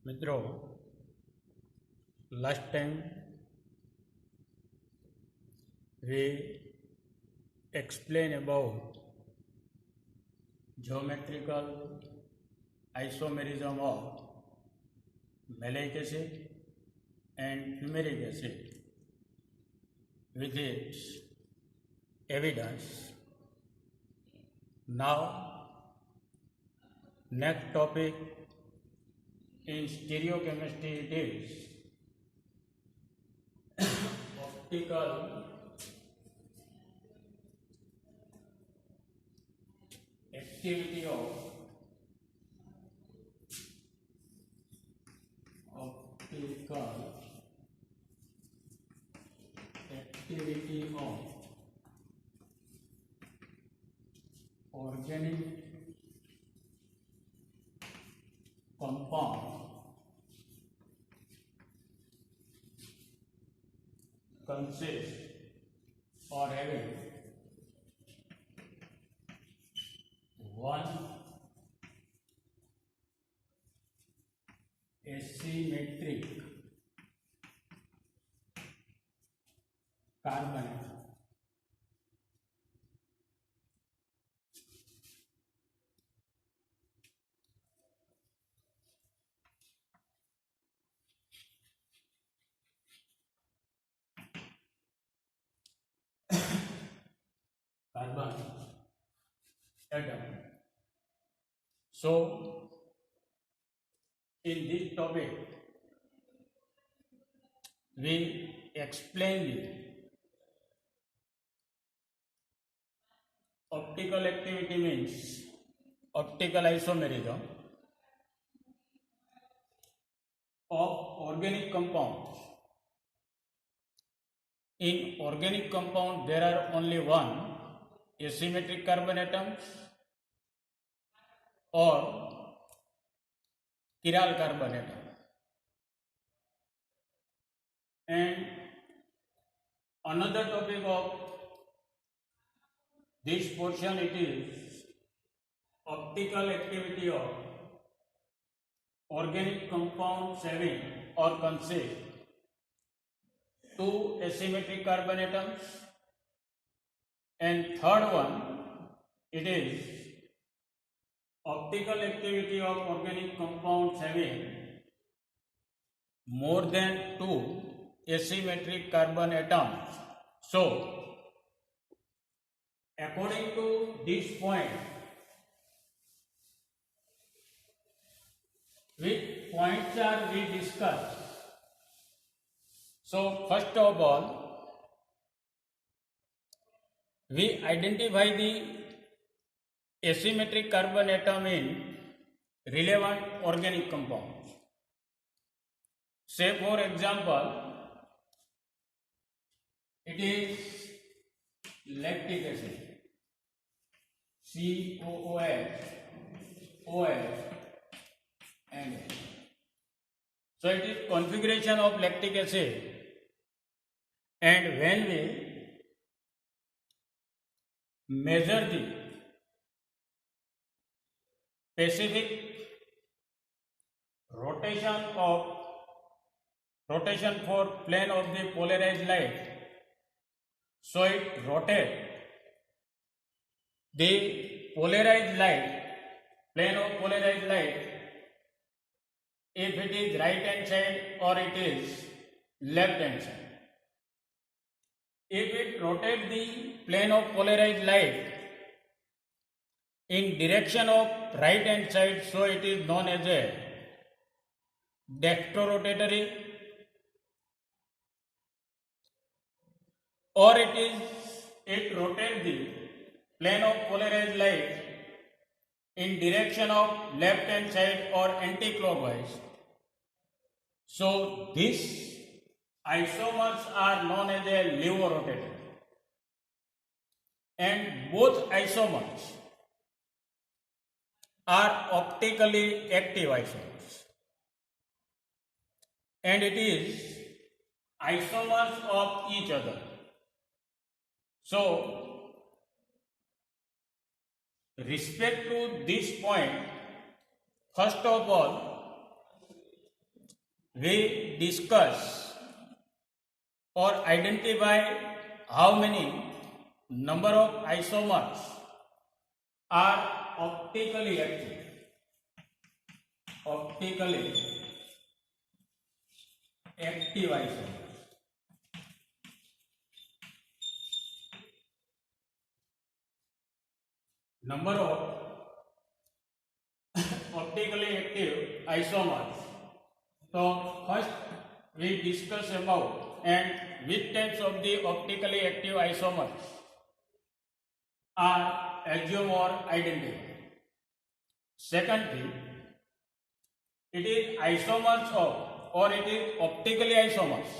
मित्रों, last time we explain about geometrical isomerism of maleic acid and fumaric acid with its evidence. Now, next topic in stereochemistry it is optical activity of organic compound consists or having one asymmetric carbon atom. Carbon atom. So, in this topic, we explain the optical activity means optical isomerism of organic compounds. In organic compound, there are only one asymmetric carbon atoms or chiral carbon atom. And another topic of this portion it is optical activity of organic compounds having or consist two asymmetric carbon atoms, and third one it is optical activity of organic compounds having more than two asymmetric carbon atoms. So, according to this point, which points are we discussed? So, first of all, we identify the asymmetric carbon atom in relevant organic compounds. Say for example, it is lactic acid, COOH, OH, and H. So it is configuration of lactic acid, and when we measure the specific rotation for plane of the polarized light, so it rotates the polarized light, plane of polarized light, if it is right hand side or it is left hand side. If it rotates the plane of polarized light in direction of right hand side, so it is known as a dextrorotatory, or it rotates the plane of polarized light in direction of left hand side or anti-clockwise. So these isomers are known as a levorotatory, and both isomers are optically active isomers, and it is isomers of each other. So, respect to this point, first of all, we discuss or identify how many number of isomers are optically active. Optically active isomers. Number of optically active isomers. So first we discuss about and which types of the optically active isomers are assumed or identified. Secondly, it is isomers of or it is optically isomers,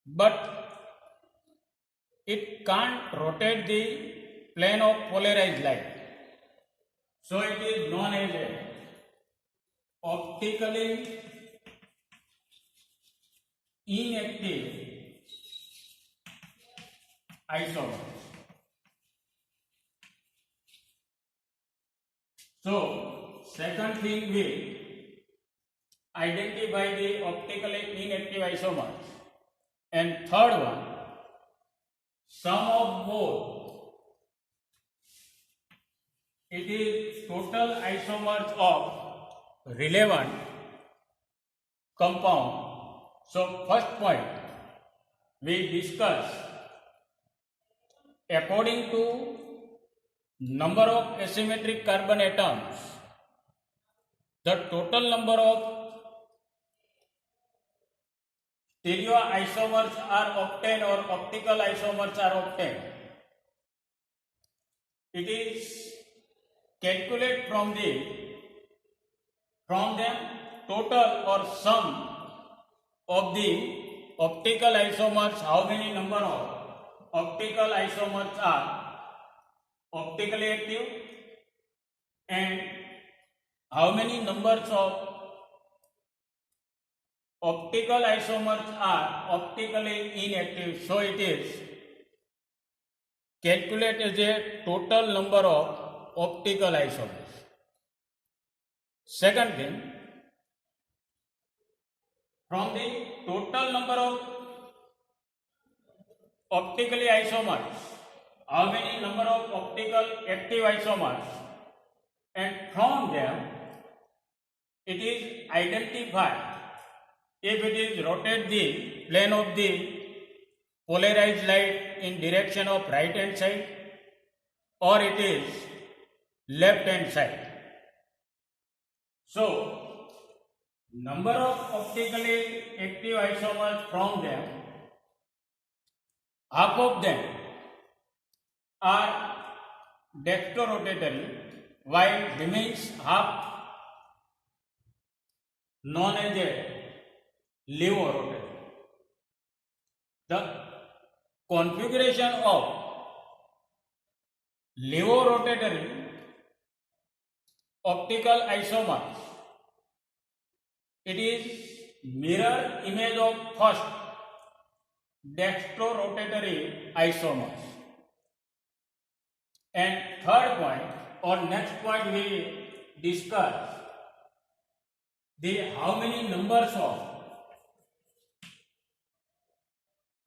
but it can't rotate the plane of polarized light. So it is known as a optically inactive isomer. So second thing we identify the optically inactive isomers, and third one, sum of both. It is total isomers of relevant compound. So first point we discuss according to number of asymmetric carbon atoms, the total number of stereoisomers are obtained or optical isomers are obtained. It is calculated from them total or sum of the optical isomers, how many number of optical isomers are optically active and how many numbers of optical isomers are optically inactive. So it is calculated as a total number of optical isomers. Second thing, from the total number of optically isomers, how many number of optical active isomers, and from them it is identified if it is rotate the plane of the polarized light in direction of right hand side or it is left hand side. So number of optically active isomers, from them half of them are dextrorotatory while remains half known as a levorotatory. The configuration of levorotatory optical isomers, it is mirror image of first dextrorotatory isomers. And third point or next point we discuss the how many numbers of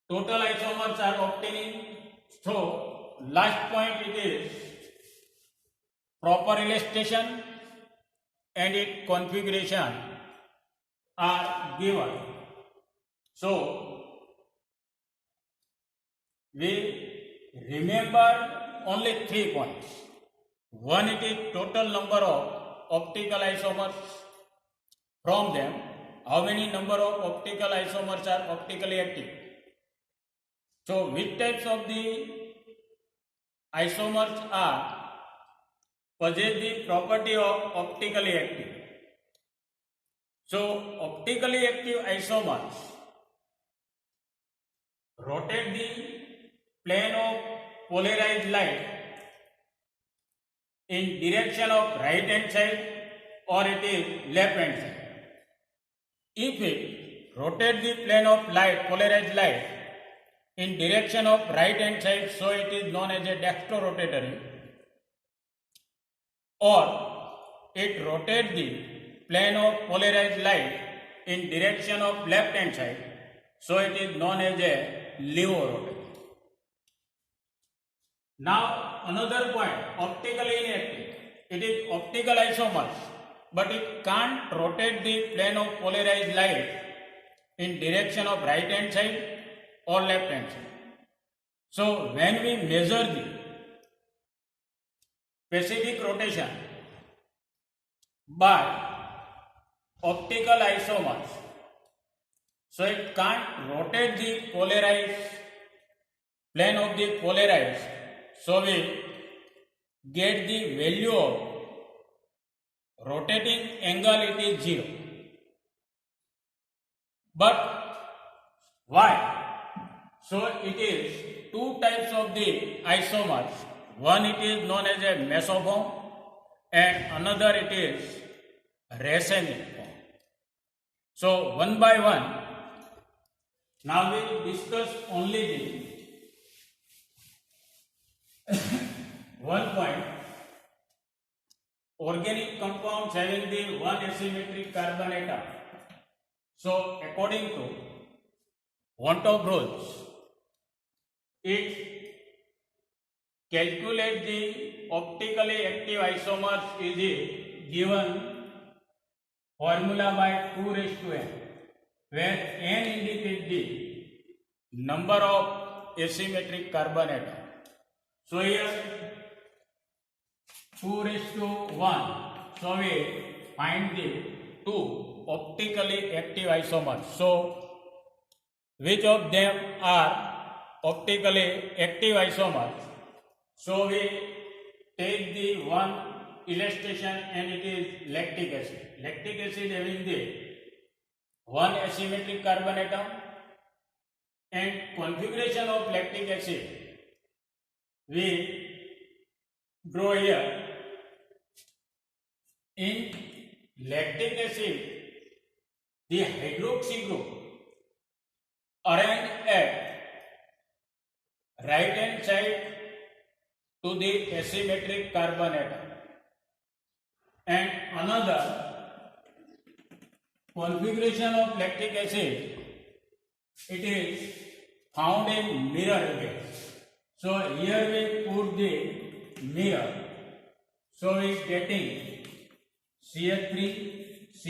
total isomers are obtaining. So last point it is proper illustration and its configuration are given. So we remember only 3 points. One, it is total number of optical isomers. From them, how many number of optical isomers are optically active. So which types of the isomers are possess the property of optically active. So optically active isomers rotate the plane of polarized light in direction of right hand side or it is left hand side. If it rotate the plane of light, polarized light in direction of right hand side, so it is known as a dextrorotatory, or it rotates the plane of polarized light in direction of left hand side, so it is known as a levo-rotating. Now another point, optically inactive. It is optical isomers, but it can't rotate the plane of polarized light in direction of right hand side or left hand side. So when we measure the specific rotation by optical isomers, so it can't rotate the polarized plane of the polarized, so we get the value of rotating angle, it is 0. But why? So it is two types of the isomers. One it is known as a mesoform and another it is racemic form. So one by one, now we will discuss only the one point, organic compounds having the one asymmetric carbon atom. So according to Van 't Hoff, it calculate the optically active isomers is a given formula by 2⁻n, where n indicates the number of asymmetric carbon atom. So here 2⁻1. So we find the two optically active isomers. So which of them are optically active isomers? So we take the one illustration and it is lactic acid. Lactic acid having the one asymmetric carbon atom, and configuration of lactic acid we draw here. In lactic acid, the hydroxy group arranged at right hand side to the asymmetric carbon atom, and another configuration of lactic acid, it is found in mirror gas. So here we put the mirror, so we is getting CH3, C,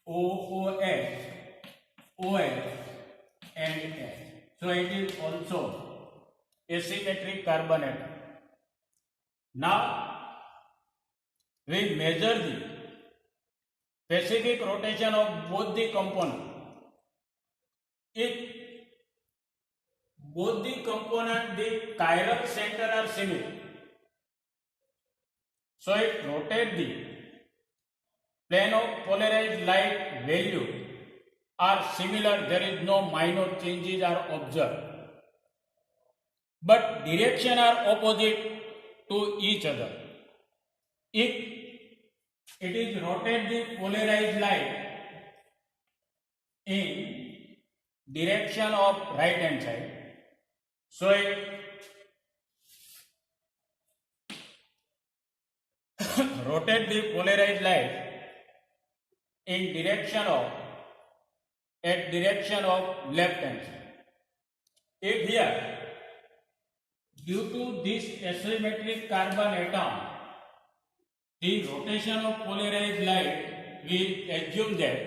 OOH, OH and H. So it is also asymmetric carbon atom. Now we measure the specific rotation of both the components. If both the components, the chiral center are similar, so it rotates the plane of polarized light value are similar, there is no minor changes are observed, but direction are opposite to each other. If it is rotate the polarized light in direction of right hand side, so it rotate the polarized light in direction of left hand side. If here, due to this asymmetric carbon atom, the rotation of polarized light, we assume that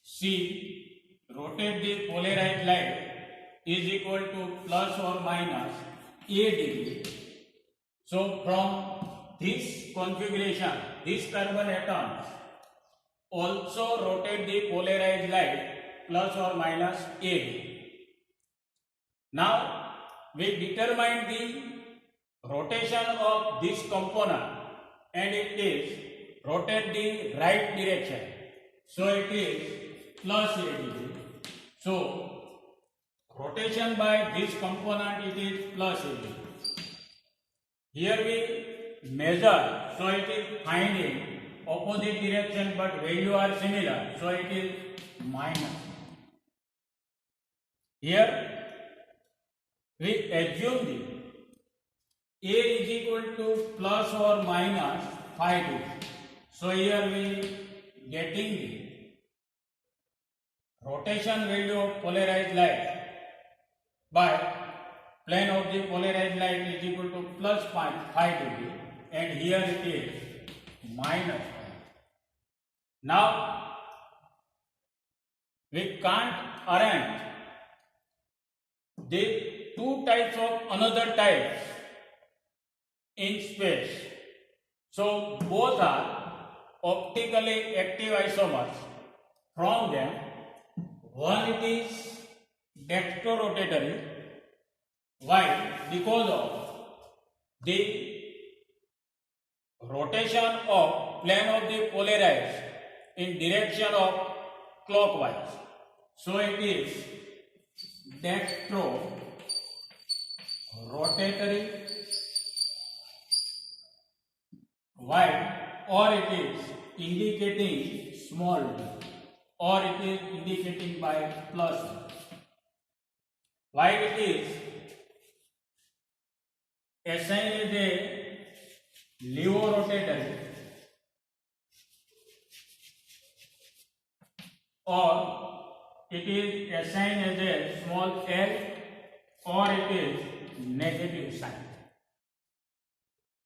C rotate the polarized light is equal to plus or minus a degree. So from this configuration, these carbon atoms also rotate the polarized light plus or minus a degree. Now we determine the rotation of this component, and it is rotate the right direction, so it is plus a degree. So rotation by this component, it is plus a degree. Here we measure, so it is finding opposite direction but value are similar, so it is minus. Here we assume the A is equal to plus or minus 5 degree. So here we getting the rotation value of polarized light by plane of the polarized light is equal to plus 5 degree and here it is minus 5. Now we can't arrange the two types of another types in space. So both are optically active isomers. From them, one it is dextrorotatory. Why? Because of the rotation of plane of the polarized in direction of clockwise. So it is dextrorotatory. Why? Or it is indicating small d, or it is indicating by plus. Why it is assigned as a levorotatory or it is assigned as a small l or it is negative sign.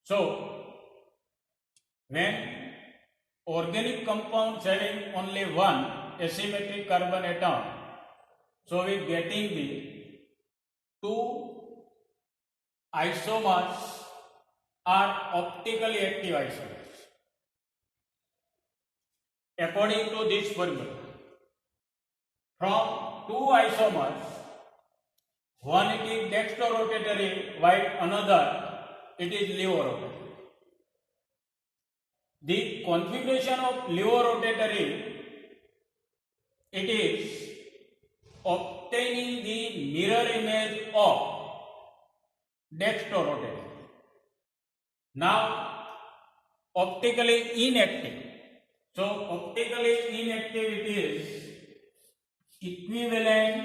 So when organic compounds having only one asymmetric carbon atom, so we getting the two isomers are optically active isomers. According to this formula, from two isomers, one it is dextrorotatory while another it is levorotatory. The configuration of levorotatory, it is obtaining the mirror image of dextrorotatory. Now optically inactive. So optically inactive it is equivalent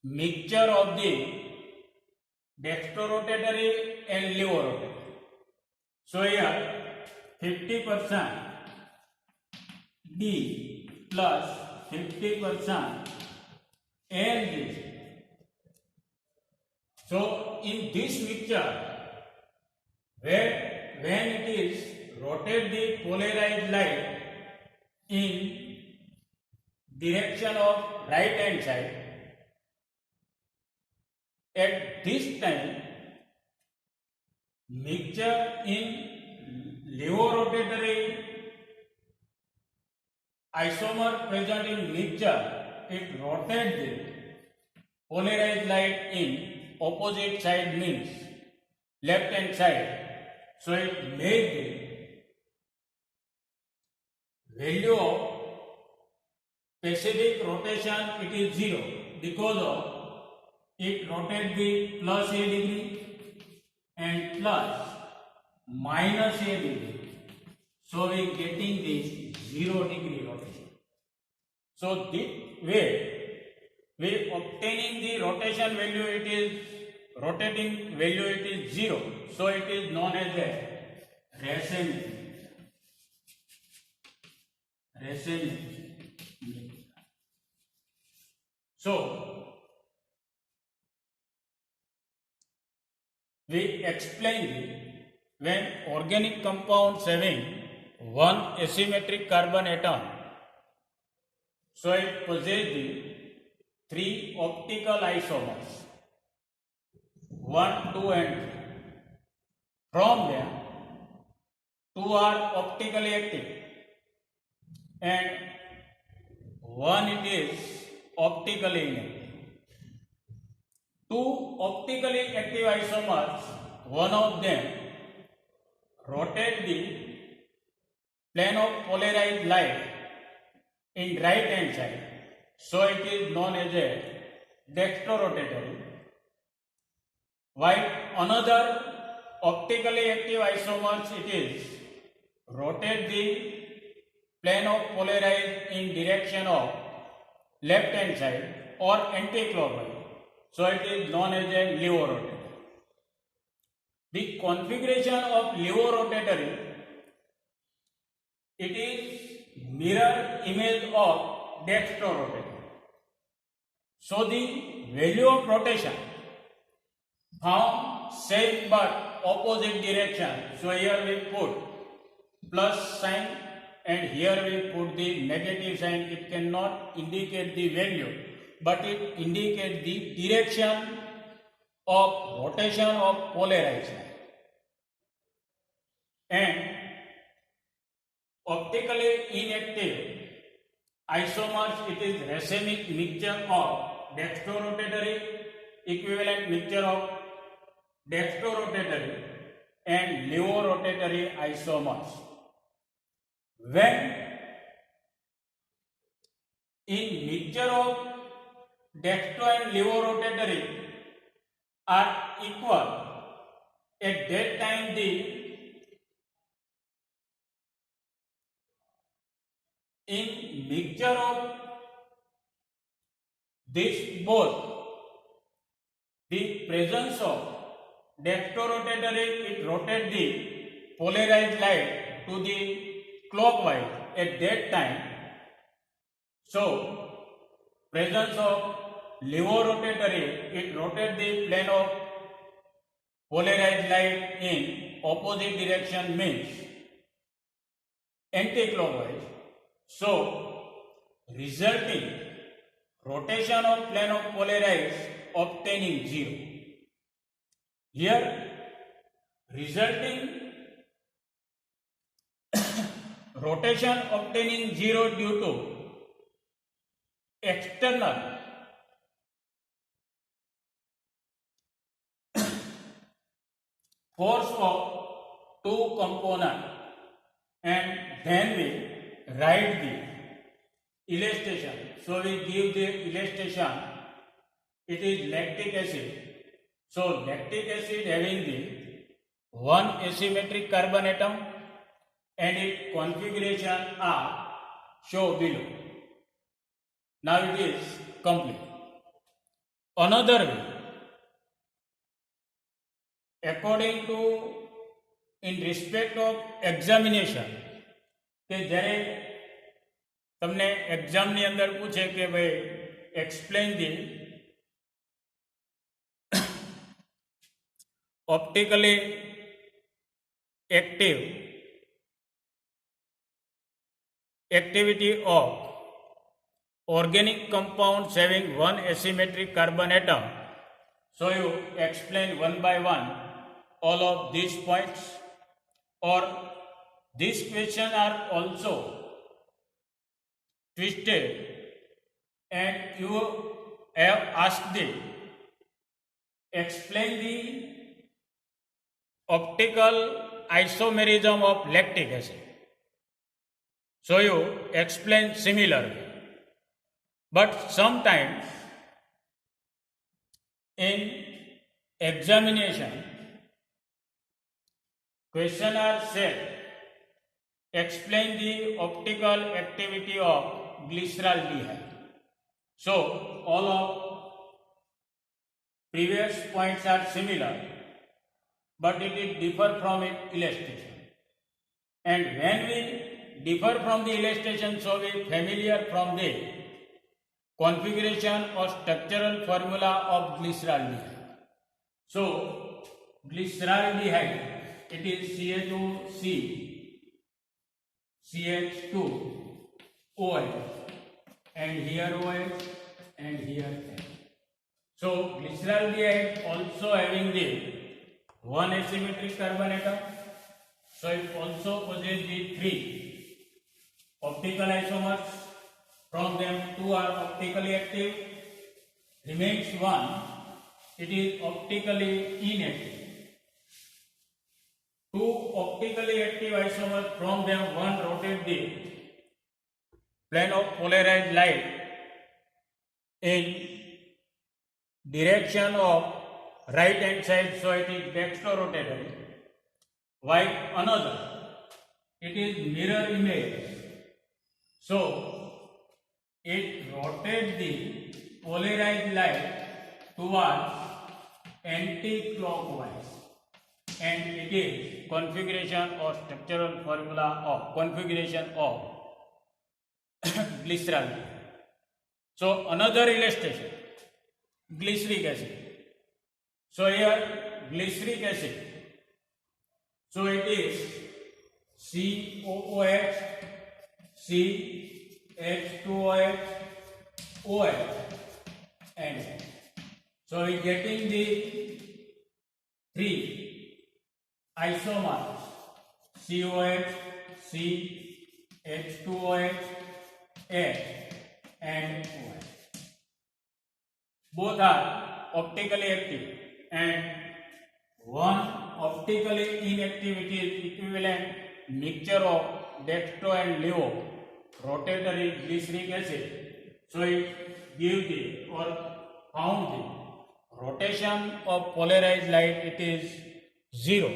mixture of the dextrorotatory and levorotatory. So here 50% D plus 50% NG. So in this mixture, when it is rotate the polarized light in direction of right hand side, at this time mixture in levorotatory isomer present in mixture, it rotates the polarized light in opposite side, means left hand side. So it makes the value of specific rotation it is 0 because of it rotates the plus a degree and plus minus a degree. So we getting this 0 degree rotation. So this way we obtaining the rotation value, it is rotating value it is 0. So it is known as a racemic. So we explain when organic compounds having one asymmetric carbon atom, so it possesses the three optical isomers 1, 2 and 3. From them, two are optically active and one it is optically inactive. Two optically active isomers, one of them rotate the plane of polarized light in right hand side, so it is known as a dextrorotatory, while another optically active isomers it is rotate the plane of polarized in direction of left hand side or anti-clockwise, so it is known as a levorotatory. The configuration of levorotatory, It is mirror image of dextrorotator. So the value of rotation found same but opposite direction. So here we put plus sign and here we put the negative sign. It cannot indicate the value, but it indicates the direction of rotation of polarized light. And optically inactive isomers, it is racemic mixture of dextrorotatory, equivalent mixture of dextrorotatory and levorotatory isomers. When in mixture of dextro and levorotatory are equal, at that time in mixture of this both, the presence of dextrorotatory, it rotates the polarized light to the clockwise at that time. So presence of levorotatory, it rotates the plane of polarized light in opposite direction, means anti-clockwise. So resulting rotation of plane of polarized obtaining 0. Here resulting rotation obtaining 0 due to external force of two components, and then we write the illustration. So we give the illustration, it is lactic acid. So lactic acid having the one asymmetric carbon atom and its configuration are shown below. Now it is complete. Another way, according to in respect of examination, કે જ્યારે તમને એક્ઝામની અંદર પૂછે કે ભાઈ explain the optically active activity of organic compounds having one asymmetric carbon atom. So you explain one by one all of these points, or these questions are also twisted and you have asked the explain the optical isomerism of lactic acid. So you explain similarly. But sometimes in examination, questions are said, explain the optical activity of glyceraldehyde. So all of previous points are similar, but it is differ from its illustration. And when we differ from the illustration, so we familiar from the configuration or structural formula of glyceraldehyde. So glyceraldehyde, it is CH2C, CH2OH, and here OH and here H. So glyceraldehyde also having the one asymmetric carbon atom, so it also possesses the three optical isomers. From them, two are optically active, remains one, it is optically inactive. Two optically active isomers, from them one rotates the plane of polarized light in direction of right hand side, so it is dextrorotatory, while another, it is mirror image, so it rotates the polarized light towards anti-clockwise, and it is configuration or structural formula of configuration of glycerol. So another illustration, glyceric acid. So here glyceric acid. So it is COOH, CH2OH, OH, and so we getting the three isomers COH, CH2OH, H, and OH. Both are optically active, and one optically inactivity is equivalent mixture of dextro and levo rotatory glyceric acid. So it gives the or found the rotation of polarized light, it is 0.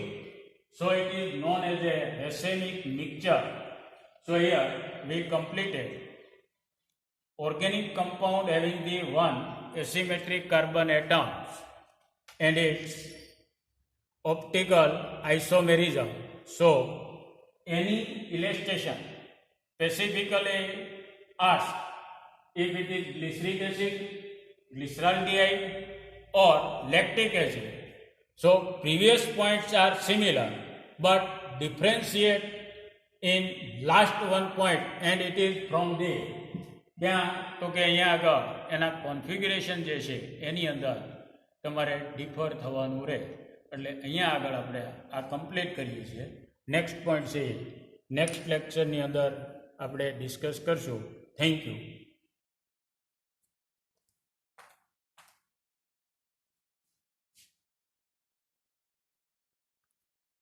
So it is known as a racemic mixture. So here we completed organic compound having the one asymmetric carbon atoms and its optical isomerism. So any illustration specifically asks if it is glyceric acid, glyceraldehyde, or lactic acid. So previous points are similar but differentiate in last one point, and it is from there. ત્યાં તો કે અહીંયા આગળ એના configuration જે છે એની અંદર તમારે ડિફર થવાનું રહે, એટલે અહીંયા આગળ આપણે આ કમ્પ્લીટ કરીએ છીએ. નેક્સ્ટ પોઈન્ટ છે નેક્સ્ટ લેક્ચરની અંદર આપણે ડિસ્કસ કરશું. Thank you.